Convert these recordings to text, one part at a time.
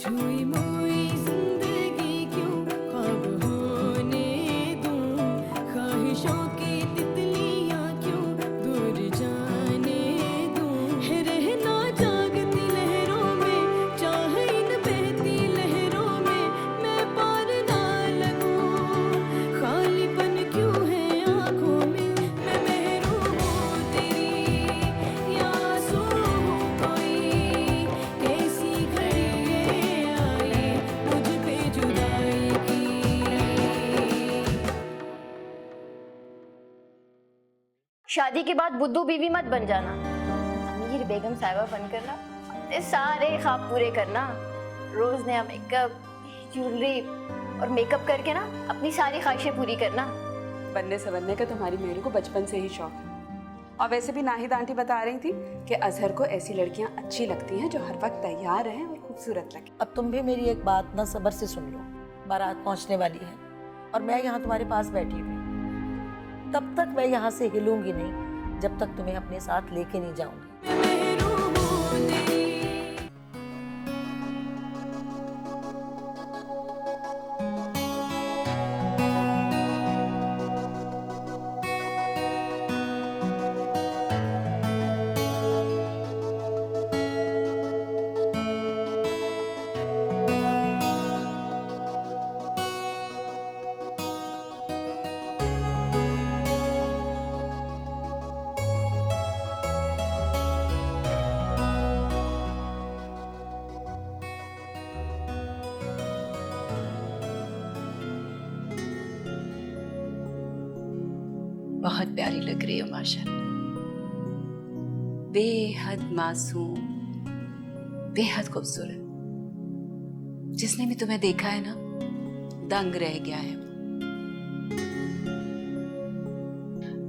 छुई मुई जिंदगी क्यों ख्वाब होने दूं, ख्वाहिशों की तितलियां क्यों दूर जाने दूं, है रहना जागती लहरों में, चाहे इन बहती लहरों में मैं पार ना लगूं, खालीपन क्यों है आंखों में, मैं महरूम हूँ तेरी या आंसू हूँ कोई, कैसी घड़ी ये आई मुझ पे जुदाई की। शादी के बाद बुद्धू बीवी मत बन जाना, अमीर बेगम साहिबा बनकर ना अपने सारे ख्वाब पूरे करना। रोज नया मेकअप, ज्वेलरी और मेकअप करके ना अपनी सारी ख्वाहिशें पूरी करना। बनने संवरने का तुम्हारी मेहरू को बचपन से ही शौक है। और वैसे भी नाहिद आंटी बता रही थी कि अजहर को ऐसी लड़कियां अच्छी लगती हैं जो हर वक्त तैयार रहें और खूबसूरत लगें। अब तुम भी मेरी एक बात ना सब्र से सुन लो। बारात पहुंचने वाली है और मैं यहाँ तुम्हारे पास बैठी हुई, तब तक मैं यहाँ से हिलूंगी नहीं जब तक तुम्हें अपने साथ लेके नहीं जाऊंगी। मैं महरूम हूँ तेरी। बहुत प्यारी लग रही हो माशाल्लाह, बेहद मासूम, बेहद खूबसूरत। जिसने भी तुम्हें देखा है ना दंग रह गया है।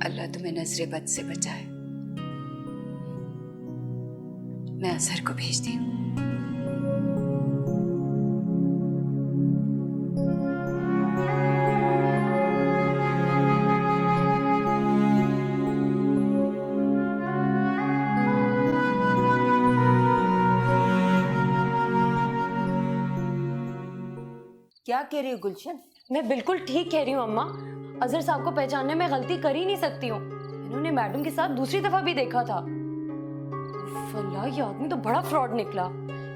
अल्लाह तुम्हें नजरे बद से बचाए। मैं अजहर को भेजती हूँ। क्या कह रही हो गुलशन? मैं बिल्कुल ठीक कह रही हूँ अम्मा। अजहर साहब को पहचानने में गलती कर ही नहीं सकती हूँ। इन्होंने मैडम के साथ दूसरी दफा भी देखा था। अल्लाह, ये आदमी तो बड़ा फ्रॉड निकला।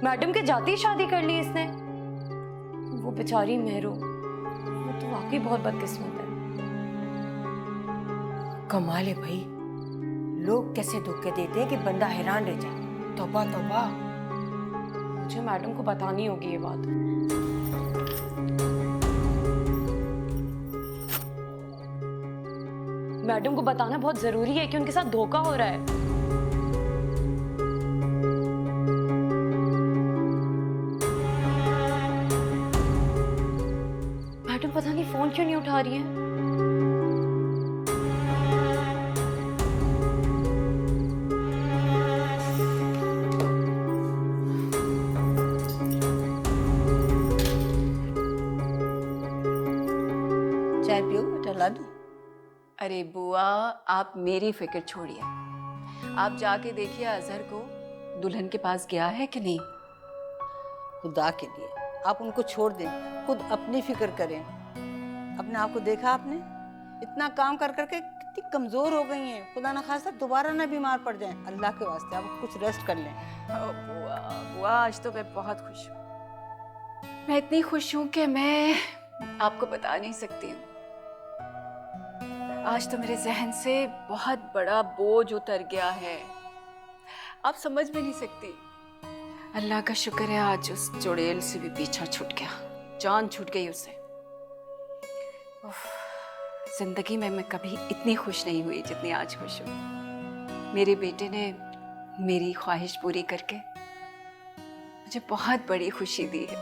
मैडम के जाते ही शादी कर ली इसने। वो बेचारी मेहरू, वो तो वाकई बहुत बदकिस्मत है। कमाल है भाई, लोग कैसे धोखे देते हैं कि बंदा हैरान रह जाए। तौबा तौबा। मुझे मैडम को बतानी होगी ये बात। मैडम को बताना बहुत जरूरी है कि उनके साथ धोखा हो रहा है। मैडम पता नहीं फोन क्यों नहीं उठा रही है। चाय पियो बेटा, ला दूं? अरे बुआ, आप मेरी फिक्र छोड़िए। आप जाके देखिए अजहर को दुल्हन के पास गया है कि नहीं। खुदा के लिए आप उनको छोड़ दें, खुद अपनी फिक्र करें। अपने आप को देखा आपने? इतना काम कर करके कितनी कमजोर हो गई हैं। खुदा ना खास्ता दोबारा ना बीमार पड़ जाएं। अल्लाह के वास्ते आप कुछ रेस्ट कर लें। बुआ बुआ, आज तो मैं बहुत खुश हूँ। मैं इतनी खुश हूँ कि मैं आपको बता नहीं सकती हूँ। आज तो मेरे जहन से बहुत बड़ा बोझ उतर गया है, आप समझ भी नहीं सकती। अल्लाह का शुक्र है आज उस चुड़ैल से भी पीछा छूट गया, जान छूट गई उसे। जिंदगी में मैं कभी इतनी खुश नहीं हुई जितनी आज खुश हूँ। मेरे बेटे ने मेरी ख्वाहिश पूरी करके मुझे बहुत बड़ी खुशी दी है।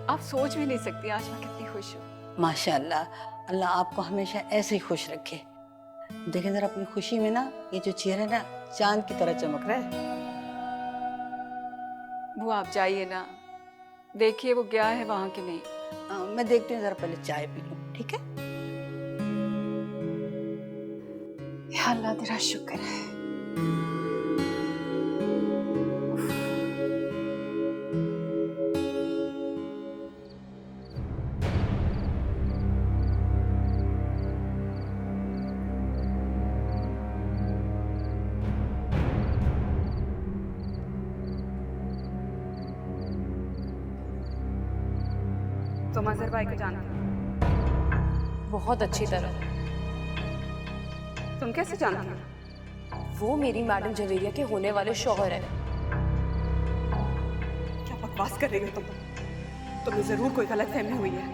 आप सोच भी नहीं सकती आज मैं कितनी खुश हूँ। माशाअल्लाह, अल्लाह आपको हमेशा ऐसे ही खुश रखे। देखें जरा अपनी खुशी में ना, ये जो चेहरा ना चांद की तरह चमक रहा है। वो आप जाइए ना, देखिए वो गया है वहां कि नहीं। मैं देखती हूँ, जरा पहले चाय पी लूँ, ठीक है? या अल्लाह तेरा शुक्र है। तुम अजहर भाई को जानते हो? बहुत अच्छी तरह। तुम कैसे जानती हो? वो मेरी मैडम जवेरिया के होने वाले शौहर है। क्या बकवास कर रही हो तुम? तुम्हें जरूर कोई गलतफहमी हुई है।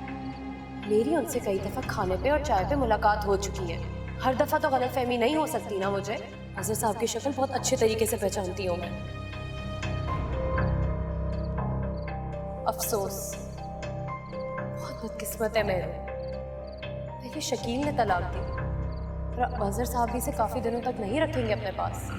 मेरी उनसे कई दफा खाने पे और चाय पे मुलाकात हो चुकी है। हर दफा तो गलतफहमी नहीं हो सकती ना मुझे। अजहर साहब की शक्ल बहुत अच्छे तरीके से पहचानती हूँ मैं। अफसोस, बहुत बदकिस्मत है मेरे। पहले शकील ने तलाक दी और अब अजहर साहब भी इसे काफी दिनों तक नहीं रखेंगे अपने पास।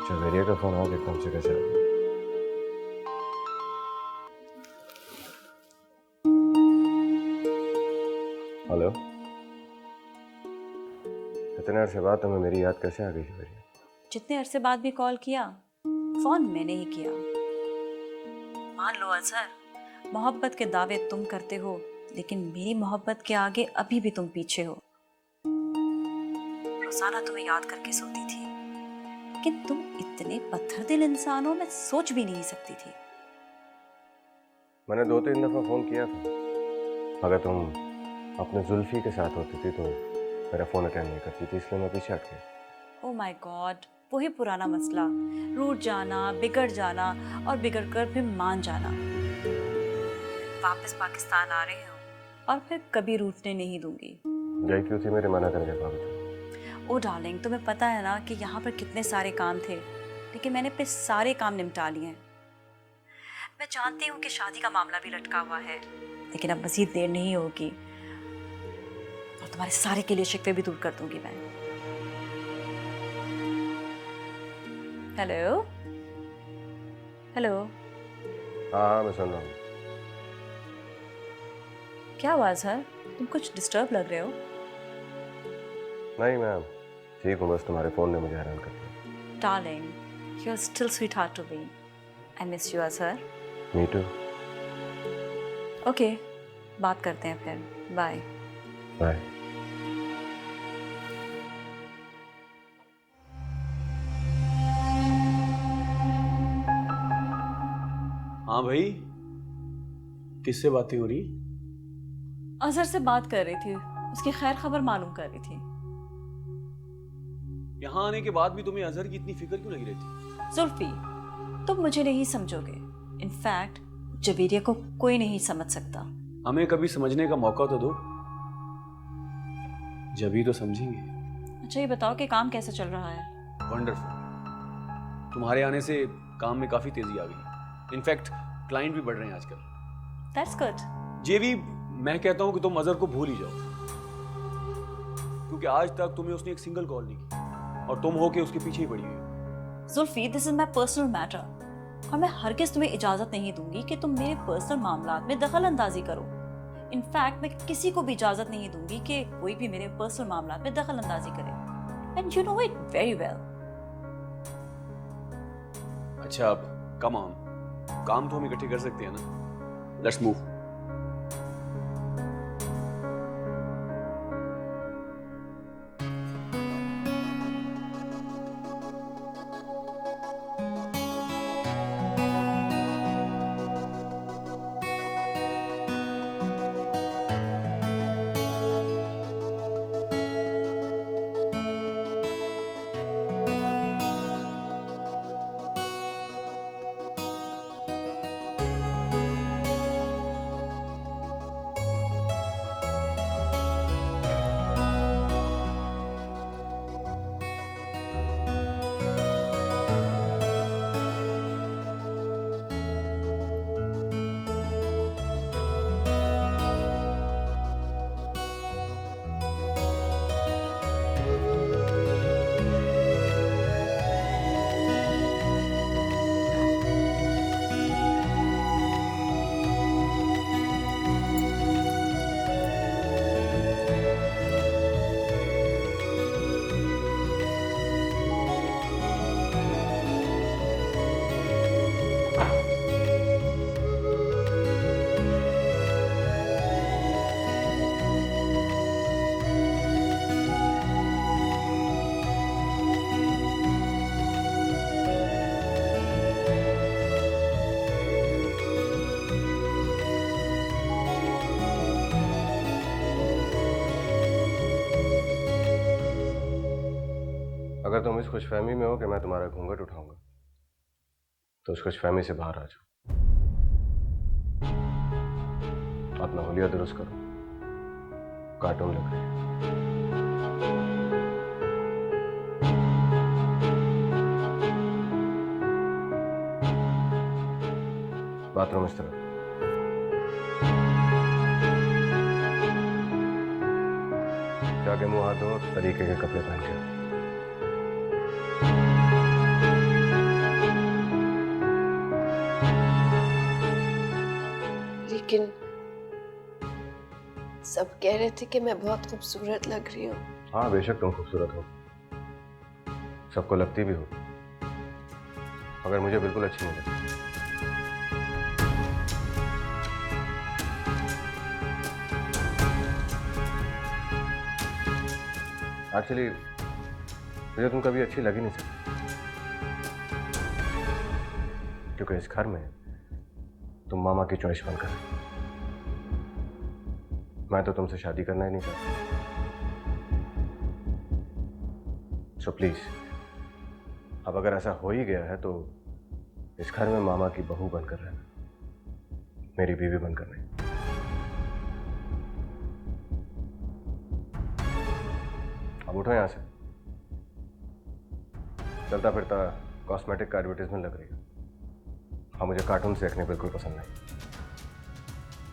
जवेरिया का फोन आ गया, एकदम से कैसे आ गया? हेलो, इतने अरसे बाद तुम्हें मेरी याद कैसे आ गई जवेरिया? जितने अरसे बाद भी कॉल किया, फोन मैंने ही किया। मान लो अजहर, मोहब्बत के दावे तुम करते हो, लेकिन मेरी मोहब्बत के आगे अभी भी तुम पीछे हो। रोजाना तुम्हें याद करके सोती थी, लेकिन तुम इतने पत्थर दिल इंसान हो, मैं सोच भी नहीं सकती थी। मैंने 2-3 दफा फोन किया था, अगर तुम अपने जुल्फी के साथ होती थी तो मेरा फोन अटेंड नहीं करती थी, इसलिए मैं पीछे हट गया। ओह माय गॉड, वही पुराना मसला, रूठ जाना, बिगड़ जाना और बिगड़ कर फिर मान जाना। वापस पाकिस्तान आ रहे हो और फिर कभी रूठने नहीं दूंगी। गई क्यों थी मेरे मना करने के बावजूद? ओ डार्लिंग, तुम्हें पता है ना कि यहाँ पर कितने सारे काम थे, लेकिन मैंने अपने सारे काम निपटा लिए हैं। मैं जानती हूँ कि शादी का मामला भी लटका हुआ है, लेकिन अब मज़ीद देर नहीं होगी और तुम्हारे सारे गिले शिकवे भी दूर कर दूंगी मैं। हेलो हेलो, हाँ मैं सुन रहा हूँ। क्या आवाज़ है? तुम कुछ डिस्टर्ब लग रहे हो। नहीं मैम, ठीक हूँ, बस तुम्हारे फोन ने मुझे हैरान कर दिया। Darling, you are still sweetheart to me. I miss you Azhar. Me too. Okay, बात करते हैं फिर। Bye bye. हाँ भाई, किससे बातें हो रही? अजहर से बात कर रही थी, उसकी खैर खबर मालूम कर रही थी। यहाँ आने के बाद भी तुम्हें अजहर की इतनी फिक्र क्यों लगी रहती? जुल्फी, तुम मुझे नहीं समझोगे। इनफैक्ट जवेरिया को कोई नहीं समझ सकता। हमें कभी समझने का मौका तो दो, जब ही तो समझेंगे। अच्छा ये बताओ कि काम कैसा चल रहा है? वंडरफुल, तुम्हारे आने से काम में काफी तेजी आ गई। इनफैक्ट क्लाइंट भी बढ़ रहे हैं आजकल। That's good. ये भी मैं कहता हूँ कि तुम अजहर को भूल ही जाओ, क्योंकि आज तक तुम्हें उसने एक सिंगल कॉल नहीं की और तुम हो के उसके पीछे ही पड़ी हुई हो। Zulfi, this is my personal matter और मैं हरगिज तुम्हें इजाजत नहीं दूंगी कि तुम मेरे पर्सनल मामलात में दखल अंदाजी करो। इनफैक्ट मैं किसी को भी इजाजत नहीं दूंगी कि कोई भी मेरे पर्सनल मामलात में दखल अंदाजी करे। And you know it very well. अच्छा अब कम ऑन, काम तो हम इकट्ठे कर सकते हैं ना। Let's move. अगर तुम इस खुशफहमी में हो कि मैं तुम्हारा घूंघट उठाऊंगा तो उस खुशफहमी से बाहर आ जाओ। अपना हुलिया दुरुस्त करो, कार्टून लग रहे हैं। बाथरूम इस तरफ। जाके मुंह हाथ धो, तरीके के कपड़े पहन के। लेकिन सब कह रहे थे कि मैं बहुत खूबसूरत लग रही हूँ। हाँ बेशक तुम खूबसूरत हो, सबको लगती भी हो, मगर मुझे बिल्कुल अच्छी नहीं लगती। एक्चुअली मुझे तुम कभी अच्छी लग ही नहीं सकती, क्योंकि इस घर में तुम मामा की चॉइस बनकर आई। मैं तो तुमसे शादी करना ही नहीं चाहता। सो प्लीज, अब अगर ऐसा हो ही गया है तो इस घर में मामा की बहू बनकर रहना, मेरी बीवी बनकर नहीं। अब उठो यहां से। चलता फिरता कॉस्मेटिक का एडवर्टाइजमेंट लग रही है। हाँ, मुझे कार्टून देखने बिल्कुल पसंद नहीं।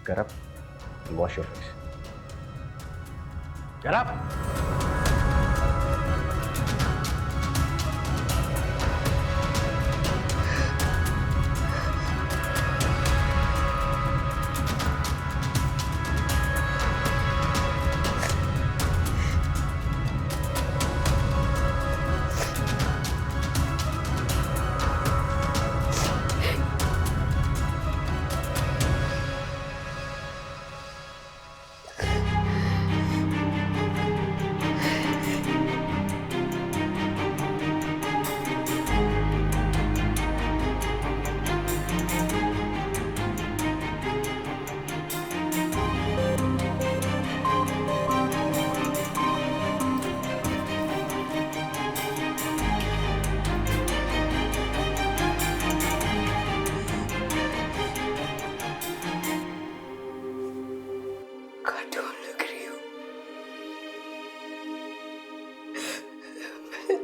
Get up and wash your face. Get up!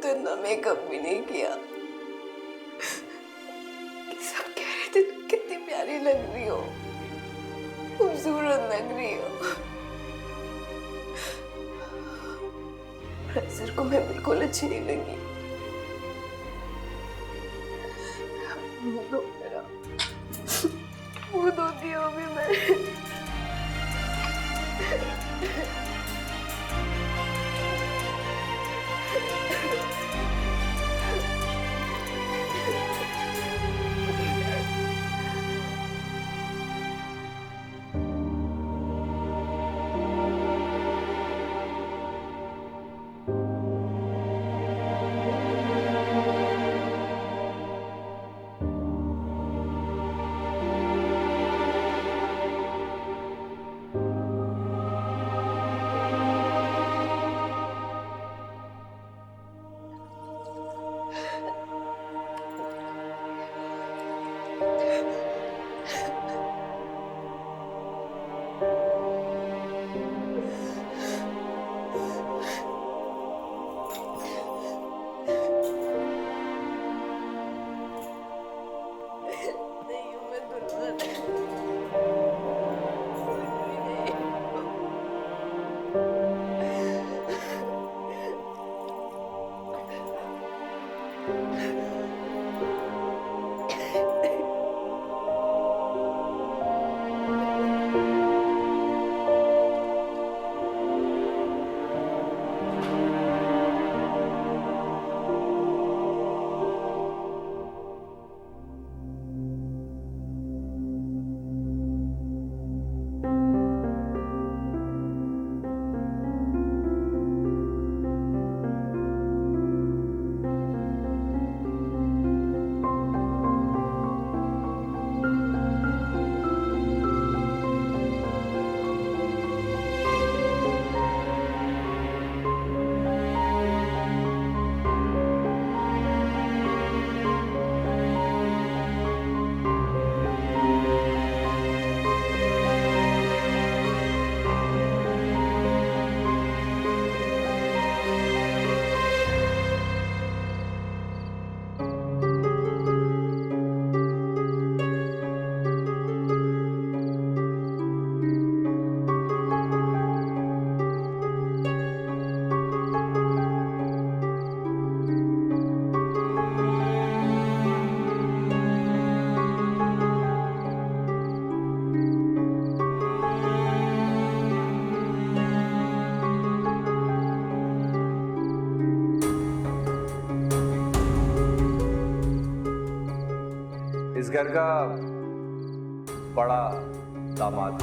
तो इतना मेकअप भी नहीं किया। सब कह रहे थे तुम कितनी प्यारी लग रही हो, खूबसूरत लग रही हो। प्रोफेसर को मैं बिल्कुल अच्छी नहीं लगी। मुंह धो मेरा, मुंह धोती हूँ अभी मैं। इस घर का बड़ा दामाद।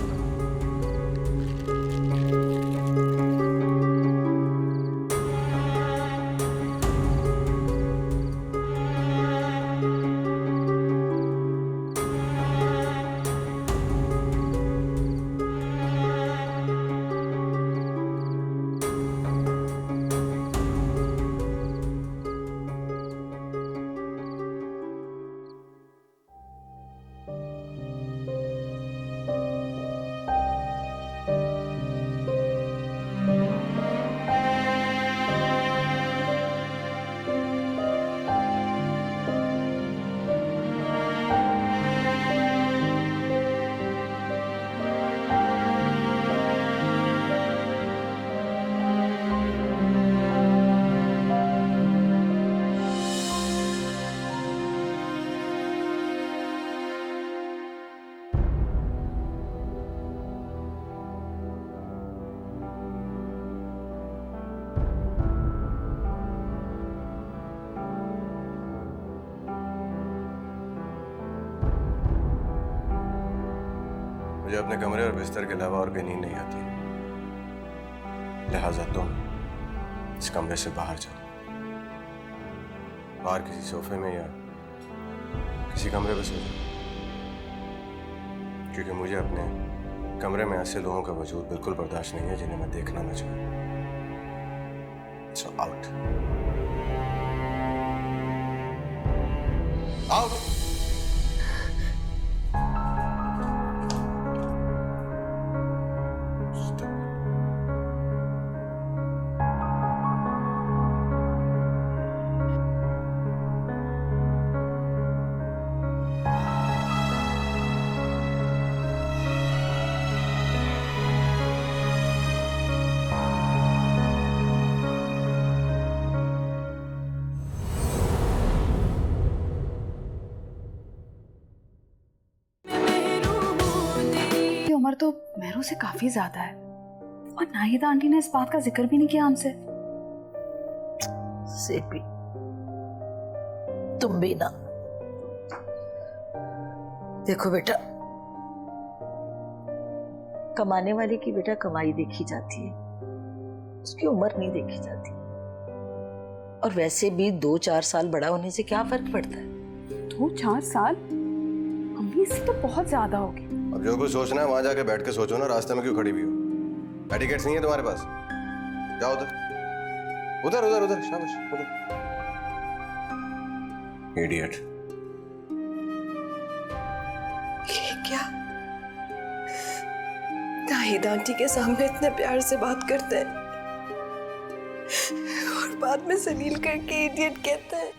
मुझे अपने कमरे और बिस्तर के अलावा और कहीं नींद नहीं आती, लिहाजा तुम इस कमरे से बाहर जाओ, बाहर किसी सोफे में या किसी कमरे में सो जाओ, क्योंकि मुझे अपने कमरे में ऐसे लोगों का वजूद बिल्कुल बर्दाश्त नहीं है जिन्हें मैं देखना ना चाहूं। So out, out. उम्र तो मेरू से काफी ज्यादा है और नाहिदा आंटी ने इस बात का जिक्र भी नहीं किया हमसे। सेपी, तुम भी ना देखो बेटा, कमाने वाले की बेटा कमाई देखी जाती है, उसकी उम्र नहीं देखी जाती। और वैसे भी 2-4 साल बड़ा होने से क्या फर्क पड़ता है? 2-4 साल? अम्मी इससे तो बहुत ज्यादा होगी। अब जो कुछ सोचना है वहां जाके बैठ के सोचो ना, रास्ते में क्यों खड़ी हुई हो? एटिकेट्स नहीं है तुम्हारे पास? जाओ उधर उधर उधर उधर, शाबाश उधर। इडियट। ये क्या? नाहिदा आंटी के सामने इतने प्यार से बात करते हैं और बाद में सलील करके इडियट कहते हैं।